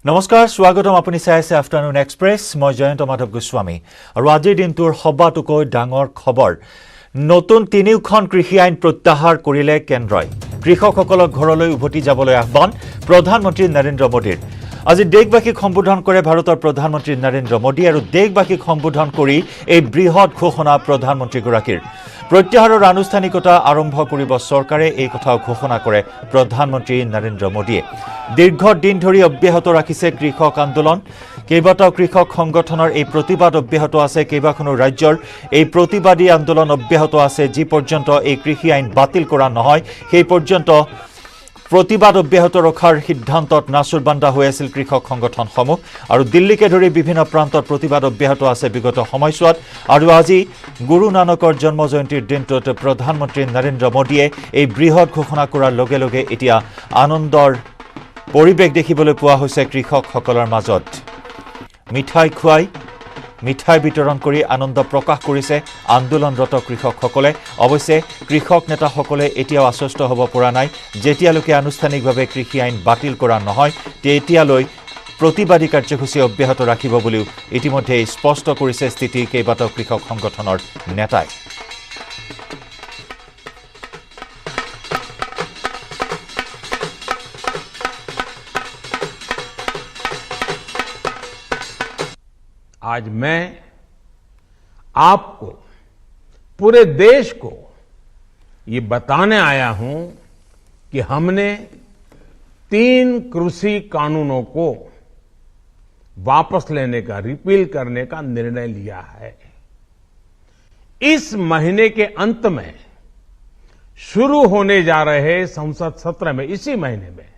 নমস্কাৰ স্বাগতম আপুনি চাই আছে আফটাৰনুন এক্সপ্ৰেছ মই জয়ন্ত মাধৱ গোস্বামী আৰু আজিৰ দিনটোৰ সবাতোকৈ ডাঙৰ খবৰ নতুন তিনিখন কৃষি আইন প্ৰত্যাহাৰ কৰিলে কেন্দ্ৰই কৃষকসকলক ঘৰলৈ উভতি যাবলৈ আহ্বান প্ৰধানমন্ত্ৰী নৰেন্দ্ৰ মোদীৰ আজি দেশবাসীক সম্বোধন কৰে ভাৰতৰ প্ৰধানমন্ত্ৰী নৰেন্দ্ৰ মোদী আৰু দেশবাসীক সম্বোধন কৰি এই বৃহৎ ঘোষণা প্ৰধানমন্ত্ৰীগৰাকীৰ প্ৰত্যাহাৰৰ আনুষ্ঠানিকতা আৰম্ভ কৰিব চৰকাৰে এই কথা ঘোষণা কৰে প্ৰধানমন্ত্ৰী নৰেন্দ্ৰ মোদীয়ে দীৰ্ঘ দিন ধৰি অব্যাহত ৰাখিছে কৃষক আন্দোলন কেইবাটাও কৃষক সংগঠনৰ এই প্ৰতিবাদ অব্যাহত আছে কেইবাখনো ৰাজ্যৰ এই প্ৰতিবাদী আন্দোলন অব্যাহত আছে যি পৰ্যন্ত এই কৃষি আইন বাতিল কৰা নহয় সেই পৰ্যন্ত প্ৰতিবাদ অব্যাহত ৰখাৰ সিদ্ধান্তত নাচুৰবান্দা হৈ আছিল কৃষক সংগঠনসমূহ আৰু দিল্লীকে ধৰি বিভিন্ন প্ৰান্তত প্ৰতিবাদ অব্যাহত আছে বিগত সময়ছোৱাত আৰু আজি গুৰু নানকৰ জন্ম জয়ন্তীৰ দিনটোত প্ৰধানমন্ত্ৰী নৰেন্দ্ৰ মোদীয়ে এই বৃহৎ ঘোষণা কৰাৰ লগে লগে এতিয়া আনন্দৰ পৰিৱেশ দেখিবলৈ পোৱা হৈছে কৃষকসকলৰ মাজত মিঠাই খুৱাই মিঠাই বিতৰণ কৰি আনন্দ প্ৰকাশ কৰিছে আন্দোলনৰত কৃষকসকলে অৱশ্যে কৃষক নেতাসকলে এতিয়াও আশ্বস্ত হ'ব পৰা নাই যেতিয়ালৈকে আনুষ্ঠানিকভাৱে কৃষি আইন বাতিল কৰা নহয় তেতিয়ালৈ প্ৰতিবাদী কাৰ্যসূচী অব্যাহত ৰাখিব বুলিও ইতিমধ্যে স্পষ্ট কৰিছে স্থিতি কেইবাটাও কৃষক সংগঠনৰ নেতাই आज मैं आपको पूरे देश को ये बताने आया हूं कि हमने 3 कृषि कानूनों को वापस लेने का रिपील करने का निर्णय लिया है इस महीने के अंत में शुरू होने जा रहे संसद सत्र में इसी महीने में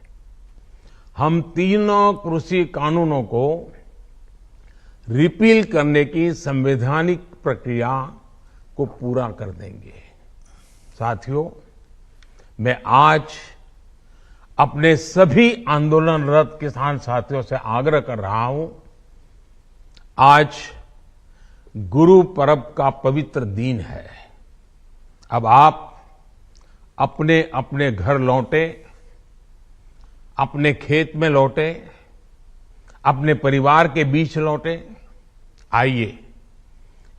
हम तीनों कृषि कानूनों को रिपील करने की संवैधानिक प्रक्रिया को पूरा कर देंगे साथियों मैं आज अपने सभी आंदोलनरत किसान साथियों से आग्रह कर रहा हूं आज गुरु पर्व का पवित्र दिन है अब आप अपने अपने घर लौटे अपने खेत में लौटे अपने परिवार के बीच लौटे आइए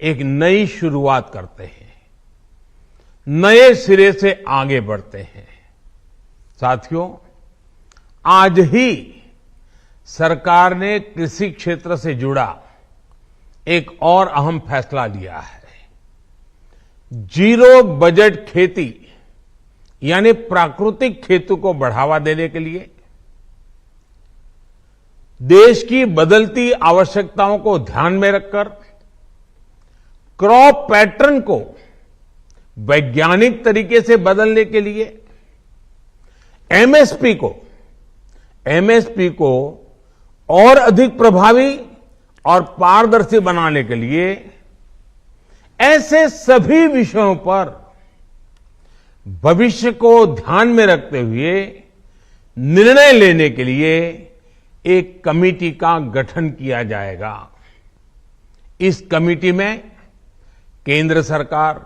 एक नई शुरुआत करते हैं नए सिरे से आगे बढ़ते हैं साथियों आज ही सरकार ने कृषि क्षेत्र से जुड़ा एक और अहम फैसला लिया है जीरो बजट खेती यानी प्राकृतिक खेती को बढ़ावा देने के लिए देश की बदलती आवश्यकताओं को ध्यान में रखकर क्रॉप पैटर्न को वैज्ञानिक तरीके से बदलने के लिए एमएसपी को और अधिक प्रभावी और पारदर्शी बनाने के लिए ऐसे सभी विषयों पर भविष्य को ध्यान में रखते हुए निर्णय लेने के लिए एक कमेटी का गठन किया जाएगा इस कमेटी में केंद्र सरकार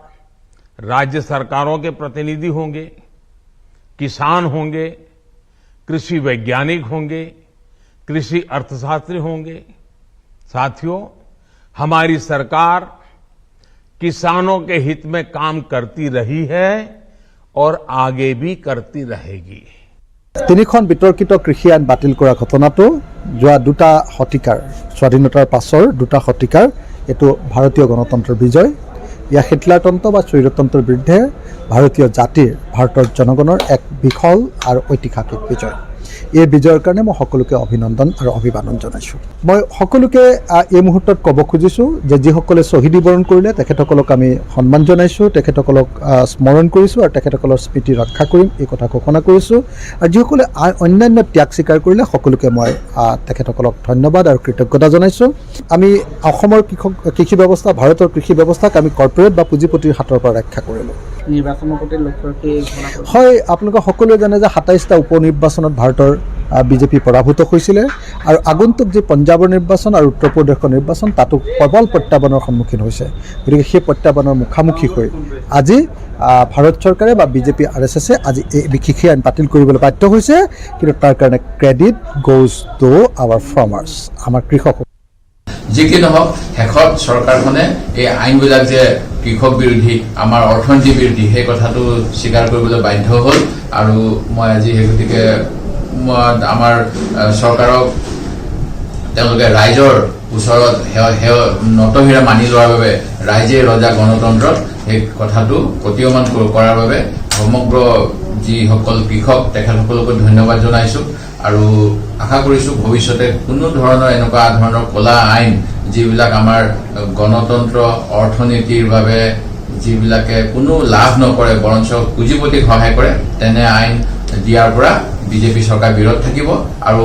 राज्य सरकारों के प्रतिनिधि होंगे किसान होंगे कृषि वैज्ञानिक होंगे कृषि अर्थशास्त्री होंगे साथियों हमारी सरकार किसानों के हित में काम करती रही है और आगे भी करती रहेगी তিনিখন বিতৰ্কিত কৃষি আইন বাতিল কৰা ঘটনাটো যোৱা দুটা শতিকাৰ স্বাধীনতাৰ পাছৰ দুটা শতিকাৰ এটো ভাৰতীয় গণতন্ত্ৰৰ বিজয় ইয়া হিটলাৰতন্ত্ৰ বা স্বৈৰতন্ত্ৰৰ বিৰুদ্ধে ভাৰতীয় জাতিৰ ভাৰতৰ জনগণৰ এক বিফল আৰু ঐতিহাসিক বিজয় এই বিজয়ৰ কাৰণে মই সকলোকে অভিনন্দন আৰু অভিবাদন জনাইছো মই সকলোকে এই মুহূৰ্তত ক'ব খুজিছো যে যিসকলে শ্বহীদী বৰণ কৰিলে তেখেতসকলক আমি সন্মান জনাইছো তেখেতসকলক স্মৰণ কৰিছো আৰু তেখেতসকলৰ স্মৃতি ৰক্ষা কৰিম এই কথা ঘোষণা কৰিছো আৰু যিসকলে অন্যান্য ত্যাগ স্বীকাৰ কৰিলে সকলোকে মই তেখেতসকলক ধন্যবাদ আৰু কৃতজ্ঞতা জনাইছো আমি অসমৰ কৃষি ব্যৱস্থা ভাৰতৰ কৃষি ব্যৱস্থাক আমি কৰ্পোৰেট বা পুঁজিপতিৰ হাতৰ পৰা ৰক্ষা কৰিলো নিৰ্বাচনৰ প্ৰতি লক্ষ্য ৰাখি হয় আপোনালোকে সকলোৱে জানে যে ২৭টা উপনিৰ্বাচনত ভাৰতৰ বিজেপি পৰাভূত হৈছিলে আৰু আগন্তুক যে পঞ্জাবৰ নিৰ্বাচন আৰু উত্তৰ প্ৰদেশৰ নিৰ্বাচন তাতো প্ৰবল প্ৰত্যাহ্বানৰ সন্মুখীন হৈছে গতিকে সেই প্ৰত্যাহ্বানৰ মুখামুখি হৈ আজি ভাৰত চৰকাৰে বা বিজেপি RSSে আজি এই কৃষি আইন বাতিল কৰিবলৈ বাধ্য হৈছে, কিন্তু তাৰ কাৰণে credit goes to our farmers, আমাৰ কৃষক। যি কি নহওক শেষত চৰকাৰখনে এই আইনবিলাক যে কৃষক বিৰোধী, আমাৰ অৰ্থনীতি বিৰোধী, সেই কথাটো স্বীকাৰ কৰিবলৈ বাধ্য হ'ল। আৰু মই আজি সেই গতিকে আমাৰ চৰকাৰক তেওঁলোকে ৰাইজৰ ওচৰত নতশিৰে মানি লোৱাৰ বাবে, ৰাইজে ৰজা গণতন্ত্ৰত সেই কথাটো প্ৰতীয়মান কৰাৰ বাবে সমগ্ৰ যিসকল কৃষক তেখেতসকলকো ধন্যবাদ জনাইছোঁ। আৰু আশা কৰিছোঁ ভৱিষ্যতে কোনো ধৰণৰ এনেকুৱা ধৰণৰ ক'লা আইন যিবিলাক আমাৰ গণতন্ত্ৰ অৰ্থনীতিৰ বাবে যিবিলাকে কোনো লাভ নকৰে বৰঞ্চ পুঁজিপতিক সহায় কৰে, তেনে আইন দিয়াৰ পৰা বিজেপি চৰকাৰ বিৰত থাকিব। আৰু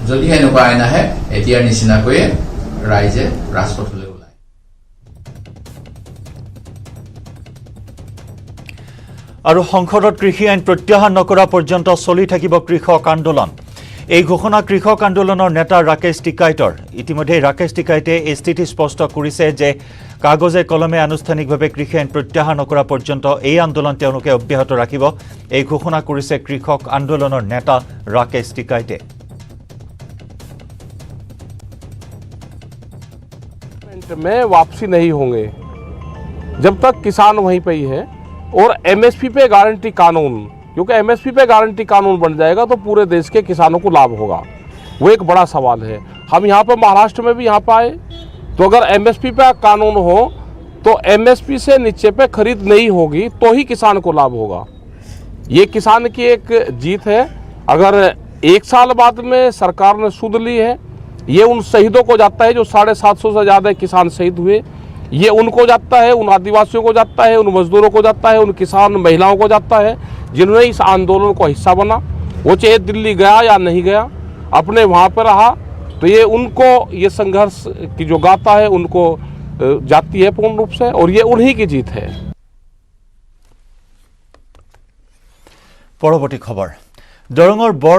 যদিহে এনেকুৱা আইন আহে এতিয়াৰ নিচিনাকৈয়ে ৰাইজে ৰাজপথলৈ ওলায়। আৰু সংসদত কৃষি আইন প্ৰত্যাহাৰ নকৰা পৰ্যন্ত চলি থাকিব কৃষক আন্দোলন। এই ঘোষণা কৃষক আন্দোলনৰ নেতা ৰাকেশ টিকাইটৰ। ইতিমধ্যে ৰাকেশ টিকাইটে এই স্থিতি স্পষ্ট কৰিছে যে কাগজে কলমে আনুষ্ঠানিকভাৱে কৃষি আইন প্ৰত্যাহাৰ নকৰা পৰ্যন্ত এই আন্দোলন তেওঁলোকে অব্যাহত ৰাখিব। এই ঘোষণা কৰিছে কৃষক আন্দোলনৰ নেতা ৰাকেশ টিকাইটে। में वापसी नहीं होंगे जब तक किसान वहीं पे ही है। और MSP पे गारंटी कानून, क्योंकि MSP पे गारंटी कानून बन जाएगा तो पूरे देश के किसानों को लाभ होगा, वो एक बड़ा सवाल है। हम यहाँ पे महाराष्ट्र में भी यहाँ पे आए तो अगर MSP पे कानून हो तो MSP से नीचे पे खरीद नहीं होगी तो ही किसान को लाभ होगा। ये किसान की एक जीत है। अगर 1 साल बाद में सरकार ने सुध ली है, ये उन शहीदों को जाता है जो 750 से ज़्यादा किसान शहीद हुए, ये उनको जाता है, उन आदिवासियों को जाता है, उन मजदूरों को जाता है, उन किसान महिलाओं को जाता है जिन्होंने इस आंदोलन को हिस्सा बना। वो चाहे दिल्ली गया या नहीं गया, अपने वहाँ पर रहा, तो ये उनको ये संघर्ष की जो गाथा है उनको जाती है पूर्ण रूप से, और ये उन्हीं की जीत है। পৰৱৰ্তী খবৰ, দৰঙৰ বৰ